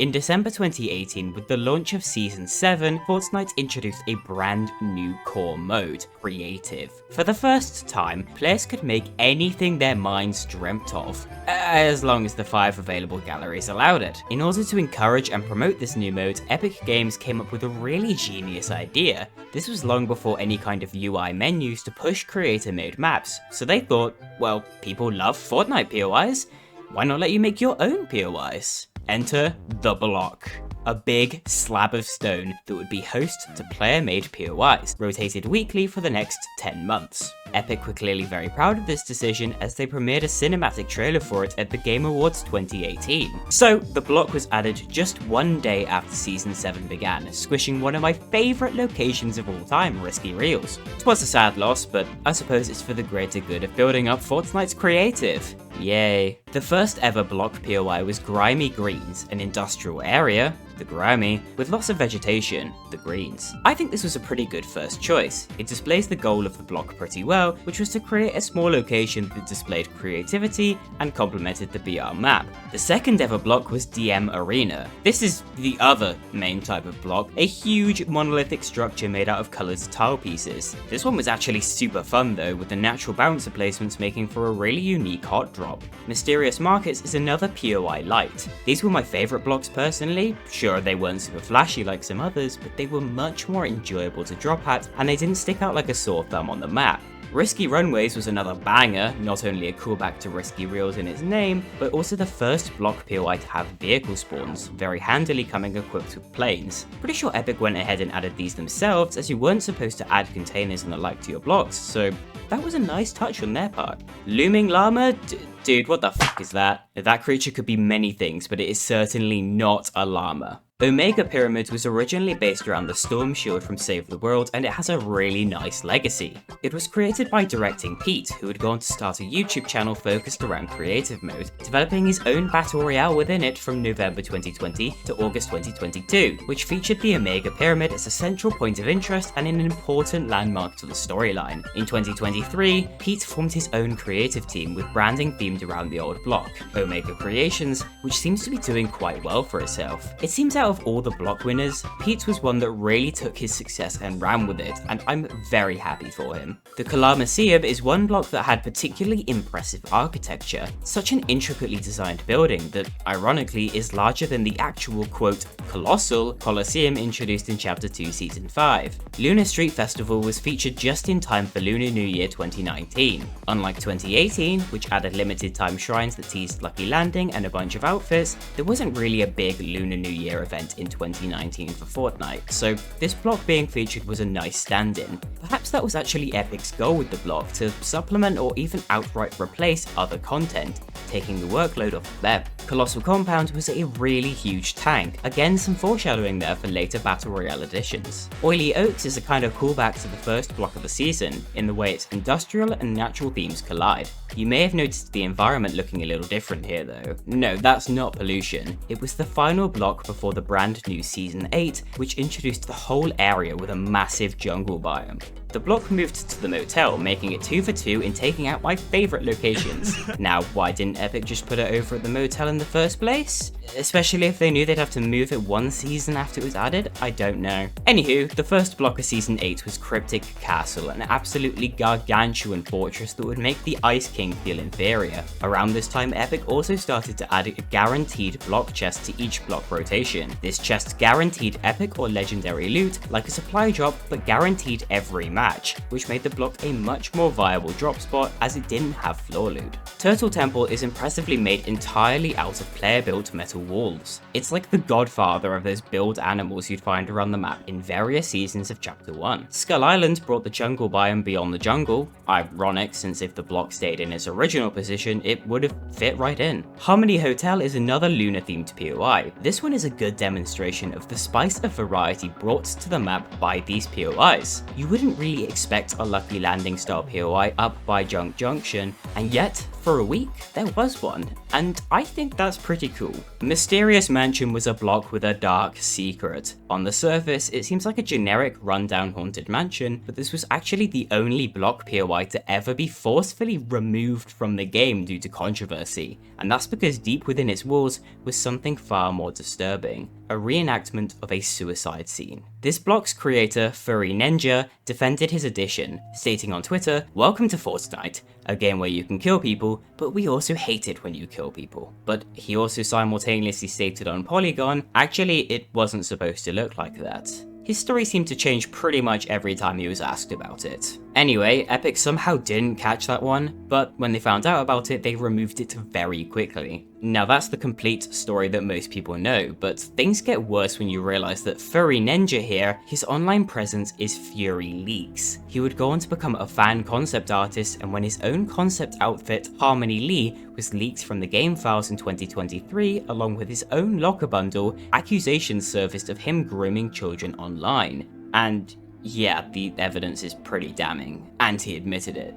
In December 2018, with the launch of Season 7, Fortnite introduced a brand new core mode, Creative. For the first time, players could make anything their minds dreamt of, as long as the 5 available galleries allowed it. In order to encourage and promote this new mode, Epic Games came up with a really genius idea. This was long before any kind of UI menus to push creator mode maps, so they thought, well, people love Fortnite POIs, why not let you make your own POIs? Enter the block. A big slab of stone that would be host to player-made POIs, rotated weekly for the next 10 months. Epic were clearly very proud of this decision as they premiered a cinematic trailer for it at the Game Awards 2018. So, the block was added just one day after Season 7 began, squishing one of my favourite locations of all time, Risky Reels. It was a sad loss, but I suppose it's for the greater good of building up Fortnite's creative. Yay. The first ever block POI was Grimy Greens, an industrial area, the grimy, with lots of vegetation, the greens. I think this was a pretty good first choice. It displays the goal of the block pretty well, which was to create a small location that displayed creativity and complemented the BR map. The second ever block was DM Arena. This is the other main type of block, a huge monolithic structure made out of coloured tile pieces. This one was actually super fun though, with the natural bouncer placements making for a really unique hot drop. Mysterious Markets is another POI light. These were my favourite blocks personally. Sure, they weren't super flashy like some others, but they were much more enjoyable to drop at, and they didn't stick out like a sore thumb on the map. Risky Runways was another banger, not only a callback to Risky Reels in its name, but also the first block POI to have vehicle spawns, very handily coming equipped with planes. Pretty sure Epic went ahead and added these themselves, as you weren't supposed to add containers and the like to your blocks, so that was a nice touch on their part. Looming Llama? Dude, what the fuck is that? That creature could be many things, but it is certainly not a llama. Omega Pyramid was originally based around the Storm Shield from Save the World, and it has a really nice legacy. It was created by Directing Pete, who had gone to start a YouTube channel focused around creative mode, developing his own battle royale within it from November 2020 to August 2022, which featured the Omega Pyramid as a central point of interest and an important landmark to the storyline. In 2023, Pete formed his own creative team with branding themed around the old block, Omega Creations, which seems to be doing quite well for itself. It seems out of all the block winners, Pete was one that really took his success and ran with it, and I'm very happy for him. The Kalamaseum is one block that had particularly impressive architecture, such an intricately designed building that, ironically, is larger than the actual, quote, colossal Colosseum introduced in Chapter 2 Season 5. Lunar Street Festival was featured just in time for Lunar New Year 2019. Unlike 2018, which added limited time shrines that teased Lucky Landing and a bunch of outfits, there wasn't really a big Lunar New Year event in 2019 for Fortnite, so this block being featured was a nice stand-in. Perhaps that was actually Epic's goal with the block, to supplement or even outright replace other content, taking the workload off of them. Colossal Compound was a really huge tank, again some foreshadowing there for later Battle Royale editions. Oily Oaks is a kind of callback to the first block of the season, in the way its industrial and natural themes collide. You may have noticed the environment looking a little different here though. No, that's not pollution. It was the final block before the brand new Season 8, which introduced the whole area with a massive jungle biome. The block moved to the motel, making it 2 for 2 in taking out my favourite locations. Now, why didn't Epic just put it over at the motel in the first place? Especially if they knew they'd have to move it one season after it was added? I don't know. Anywho, the first block of Season 8 was Cryptic Castle, an absolutely gargantuan fortress that would make the Ice King feel inferior. Around this time, Epic also started to add a guaranteed block chest to each block rotation. This chest guaranteed epic or legendary loot, like a supply drop, but guaranteed every match, which made the block a much more viable drop spot as it didn't have floor loot. Turtle Temple is impressively made entirely out of player-built metal walls. It's like the godfather of those build animals you'd find around the map in various seasons of Chapter 1. Skull Island brought the jungle biome beyond the jungle, ironic since if the block stayed in its original position it would have fit right in. Harmony Hotel is another lunar themed POI. This one is a good demonstration of the spice of variety brought to the map by these POIs. You wouldn't really expect a Lucky Landing style POI up by Junk Junction, and yet for a week, there was one, and I think that's pretty cool. Mysterious Mansion was a block with a dark secret. On the surface, it seems like a generic rundown haunted mansion, but this was actually the only block POI to ever be forcefully removed from the game due to controversy, and that's because deep within its walls was something far more disturbing. A reenactment of a suicide scene. This block's creator, Furry Ninja, defended his addition, stating on Twitter, "Welcome to Fortnite, a game where you can kill people, but we also hate it when you kill people." But he also simultaneously stated on Polygon, actually it wasn't supposed to look like that. His story seemed to change pretty much every time he was asked about it. Anyway, Epic somehow didn't catch that one, but when they found out about it, they removed it very quickly. Now that's the complete story that most people know, but things get worse when you realize that Furry Ninja here, his online presence is Fury Leaks. He would go on to become a fan concept artist, and when his own concept outfit, Harmony Lee, was leaked from the game files in 2023, along with his own locker bundle, accusations surfaced of him grooming children online. And yeah, the evidence is pretty damning, and he admitted it.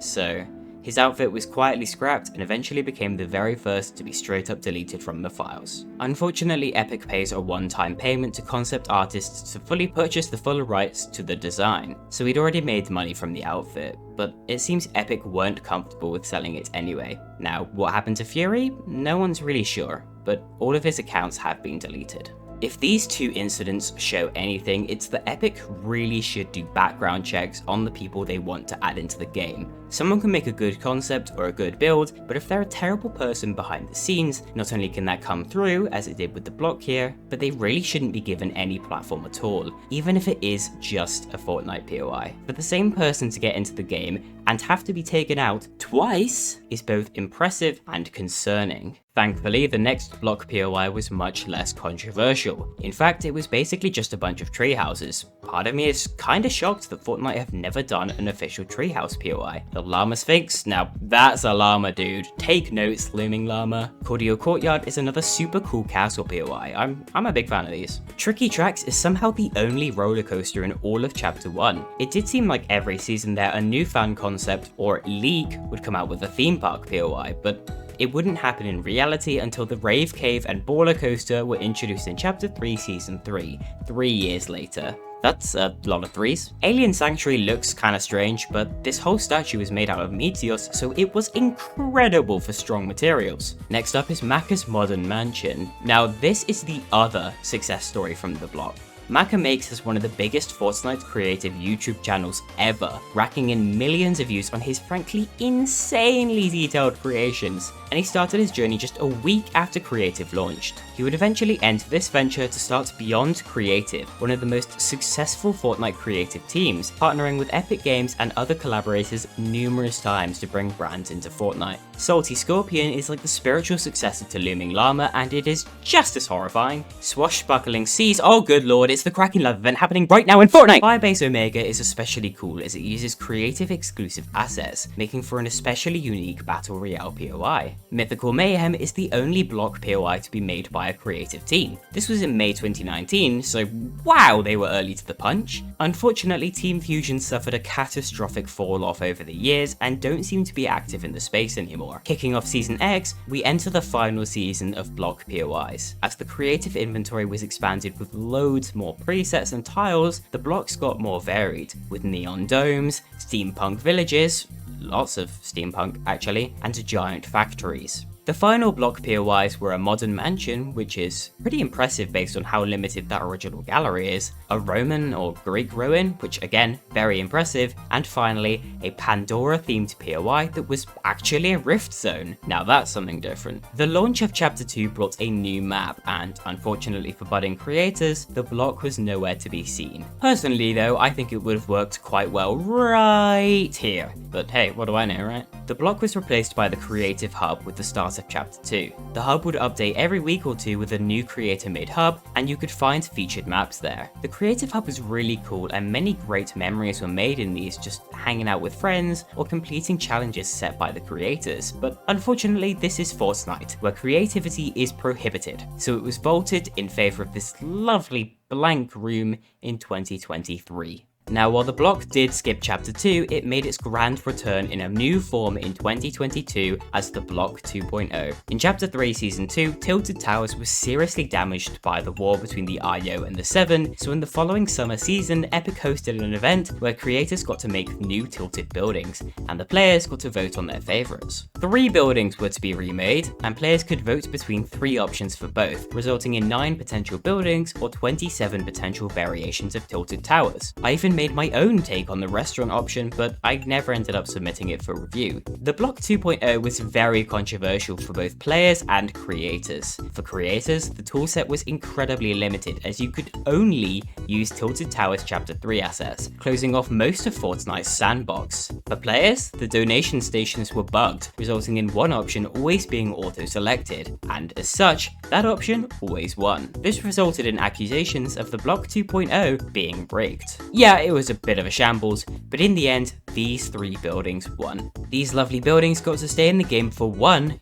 So, his outfit was quietly scrapped and eventually became the very first to be straight up deleted from the files. Unfortunately, Epic pays a one-time payment to concept artists to fully purchase the full rights to the design, so he'd already made money from the outfit, but it seems Epic weren't comfortable with selling it anyway. Now, what happened to Fury? No one's really sure, but all of his accounts have been deleted. If these two incidents show anything, it's that Epic really should do background checks on the people they want to add into the game. Someone can make a good concept or a good build, but if they're a terrible person behind the scenes, not only can that come through, as it did with the block here, but they really shouldn't be given any platform at all, even if it is just a Fortnite POI. For the same person to get into the game and have to be taken out twice is both impressive and concerning. Thankfully, the next block POI was much less controversial. In fact, it was basically just a bunch of treehouses. Part of me is kinda shocked that Fortnite have never done an official treehouse POI. The Llama Sphinx? Now that's a llama, dude. Take notes, Looming Llama. Cordial Courtyard is another super cool castle POI. I'm a big fan of these. Tricky Tracks is somehow the only roller coaster in all of Chapter 1. It did seem like every season there a new fan concept or leak would come out with a theme park POI, but it wouldn't happen in reality until the Rave Cave and Baller Coaster were introduced in Chapter 3 Season 3, 3 years later. That's a lot of threes. Alien Sanctuary looks kinda strange, but this whole statue is made out of meteors, so it was incredible for strong materials. Next up is Macca's Modern Mansion. Now this is the other success story from the block. Macca Makes is one of the biggest Fortnite Creative YouTube channels ever, racking in millions of views on his frankly insanely detailed creations, and he started his journey just a week after Creative launched. He would eventually enter this venture to start Beyond Creative, one of the most successful Fortnite Creative teams, partnering with Epic Games and other collaborators numerous times to bring brands into Fortnite. Salty Scorpion is like the spiritual successor to Looming Llama, and it is just as horrifying. Swashbuckling Seas, oh good lord, it's the Cracking Love event happening right now in Fortnite! Firebase Omega is especially cool as it uses creative exclusive assets, making for an especially unique Battle Royale POI. Mythical Mayhem is the only block POI to be made by a creative team. This was in May 2019, so wow, they were early to the punch. Unfortunately, Team Fusion suffered a catastrophic fall off over the years and don't seem to be active in the space anymore. Kicking off Season X, we enter the final season of block POIs. As the creative inventory was expanded with loads more presets and tiles, the blocks got more varied, with neon domes, steampunk villages, lots of steampunk actually, and giant factories. The final block POIs were a modern mansion, which is pretty impressive based on how limited that original gallery is, a Roman or Greek ruin, which again, very impressive, and finally, a Pandora-themed POI that was actually a rift zone. Now that's something different. The launch of Chapter 2 brought a new map, and unfortunately for budding creators, the block was nowhere to be seen. Personally though, I think it would have worked quite well right here, but hey, what do I know, right? The block was replaced by the Creative Hub with the start of Chapter 2. The hub would update every week or two with a new creator-made hub, and you could find featured maps there. The Creative Hub was really cool, and many great memories were made in these, just hanging out with friends or completing challenges set by the creators. But unfortunately, this is Fortnite, where creativity is prohibited, so it was vaulted in favor of this lovely blank room in 2023. Now, while the block did skip Chapter 2, it made its grand return in a new form in 2022 as the Block 2.0. In Chapter 3 Season 2, Tilted Towers was seriously damaged by the war between the IO and the Seven, so in the following summer season, Epic hosted an event where creators got to make new tilted buildings, and the players got to vote on their favourites. 3 buildings were to be remade, and players could vote between 3 options for both, resulting in 9 potential buildings or 27 potential variations of Tilted Towers. I even made my own take on the restaurant option, but I never ended up submitting it for review. The Block 2.0 was very controversial for both players and creators. For creators, the toolset was incredibly limited as you could only use Tilted Towers Chapter 3 assets, closing off most of Fortnite's sandbox. For players, the donation stations were bugged, resulting in one option always being auto-selected, and as such, that option always won. This resulted in accusations of the Block 2.0 being rigged. Yeah, it was a bit of a shambles, but in the end, these 3 buildings won. These lovely buildings got to stay in the game for one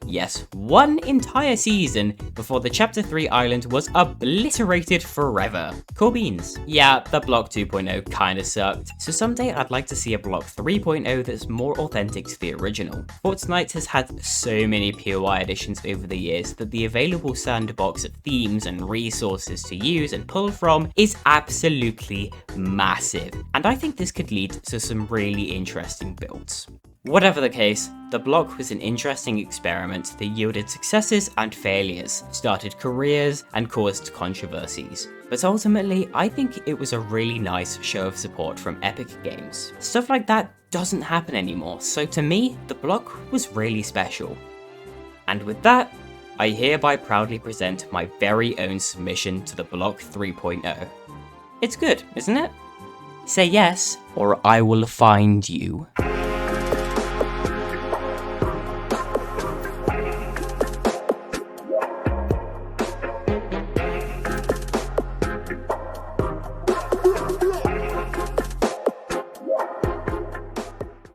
entire season before the Chapter 3 island was obliterated forever. Cool beans. Yeah, the Block 2.0 kinda sucked, so someday I'd like to see a Block 3.0 that's more authentic to the original. Fortnite has had so many POI additions over the years that the available sandbox of themes and resources to use and pull from is absolutely massive, and I think this could lead to some really interesting builds. Whatever the case, the block was an interesting experiment that yielded successes and failures, started careers, and caused controversies. But ultimately, I think it was a really nice show of support from Epic Games. Stuff like that doesn't happen anymore, so to me, the block was really special. And with that, I hereby proudly present my very own submission to the Block 3.0. It's good, isn't it? Say yes, or I will find you.